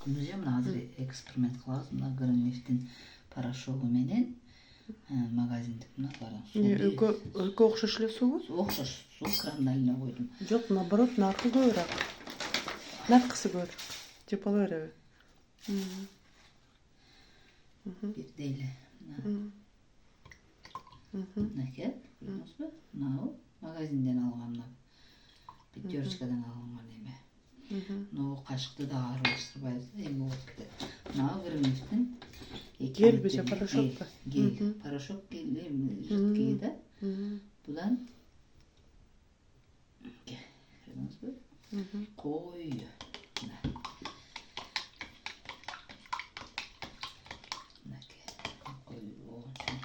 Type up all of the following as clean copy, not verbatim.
Күнүзө мына азыр эксперимент кылабыз. Мына Гринлифтин порошогу менен магазиндик мына Экөө окшош эле суубу? Окшош суу крандан эле койдум. Жок, наоборот, наркы көбүрөөк. Наркысы көбүрөөк. Жеп боло береби? Бирдей эле. Мынакей, көрдүңүзбү? Мынау магазинден алган мына. Пятерочкадан алган эме. Но кашыкты да аралаштырбайбыз, эми болуп кетет. Мынау Гринлифтин Гель же порошок па? Гель. Порошок жидкий да. Будан көрдүңүзбү? Коюу. Мынакей. Коюу болгон соң.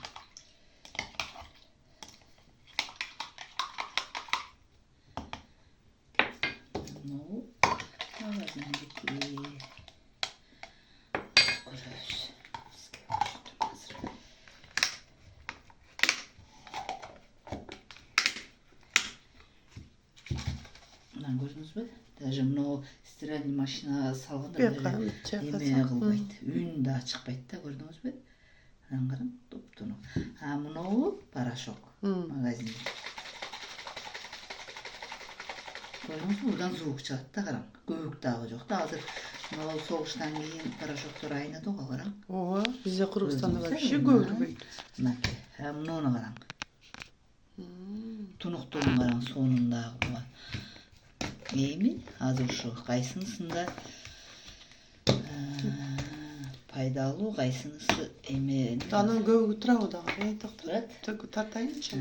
Ну, магазиндик көрөбүз. Мына көрдүңүзбү? Даже мына стиральный машинага салганда эме кылбайт. Үн да чыкпайт да, көрдүңүзбү? Анан караң, топ-тонук. А мынау порошок магазиндик. Көрдүңүзбү? Мындан звук чыгат да, караң. Көбүк дагы жок да. Азыр мына согуштан кийин порошоктор айнады го, караң. Ооба, бизде Кыргызстанда вообще көбүрбөйт. Мынакей. А муну караң. Тунуктугун караң, сонундагы буга. Эми азыр ушу кайсынысында пайдалуу, кайсынысы эме. Анын көбүгү турабы дагы? Токтот. Тартайынчы.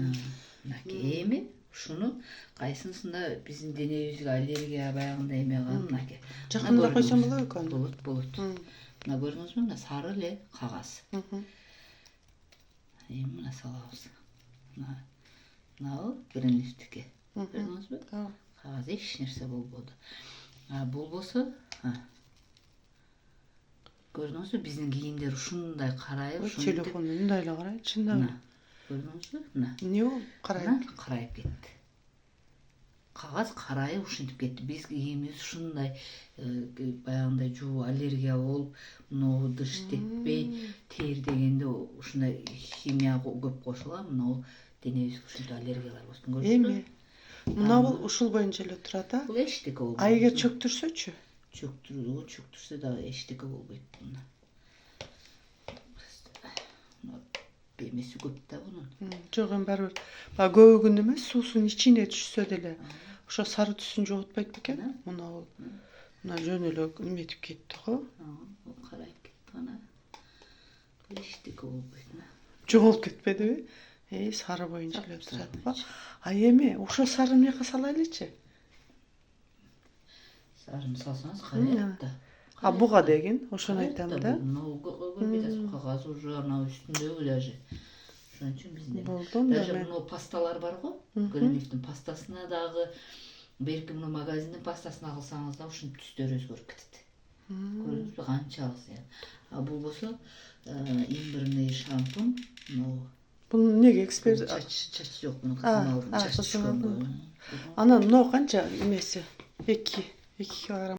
Мынакей эми ушуну кайсынысында биздин денебизге аллергия баягындай эме кылган мынакей. Жакында койсом болобу экен? Болот. Мына көрдүңүзбү? Мына сары эле кагаз. Эми мына салабыз. Мынабы Гринлифтики. Көрдүңүзбү? Кагаз эч нерсе болбоду. Болбосо, көрдүңүзбү? Биздин кийимдер ушундай карайып, телефон мындай эле карайт, чындап. Көрдүңүзбү? Мына. Эмне болуп карайт? Карайып кетти. Кагаз карайып ушинтип кетти. Биз кийимибиз ушундай баягындай жуу аллергия болуп, мына дыш теппей, тер дегенде ушундай химия көп кошулган, мына денебизге ушинтип аллергиялар болуп. Эми мына бул ушул боюнча эле турат, а? Бул эчтеке болбойт. А эгер чөктүрсөчү? Чөктүрсө да эчтеке болбойт мына. Эмеси көп да бунун. Жок, эми баары бир. Баягы көбүгүн эмес, суусунун ичине түшсө деле ошо сары түсүн жоготпойт бекен? Мына бул. Мына жөн эле эметип кетти го. Карайып кетти ана. Эчтеке болбойт мына. Жоголуп кетпедиби? Сары боюнча эле турат го. А эми ошо сарыны мына жака салайлычы? Сарыны салсаңыз карайт да. А буга деген, ошону айтам да. Кагаз уже ана үстүндөгү даже. Ошон үчүн бизде. Болду. Даже мына пасталар бар го. Гринлифтин пастасына дагы, берки мына магазиндин пастасына кылсаңыз да ушунун түстөрү өзгөрүп кетет. Көрдүңүзбү, канчалык зыян. А болбосо имбирный шампунь, бул неге эксперт? Чач жок, муну кызмалдын чач түшкөнгө. Анан мына канча эмеси? 2 килограмм.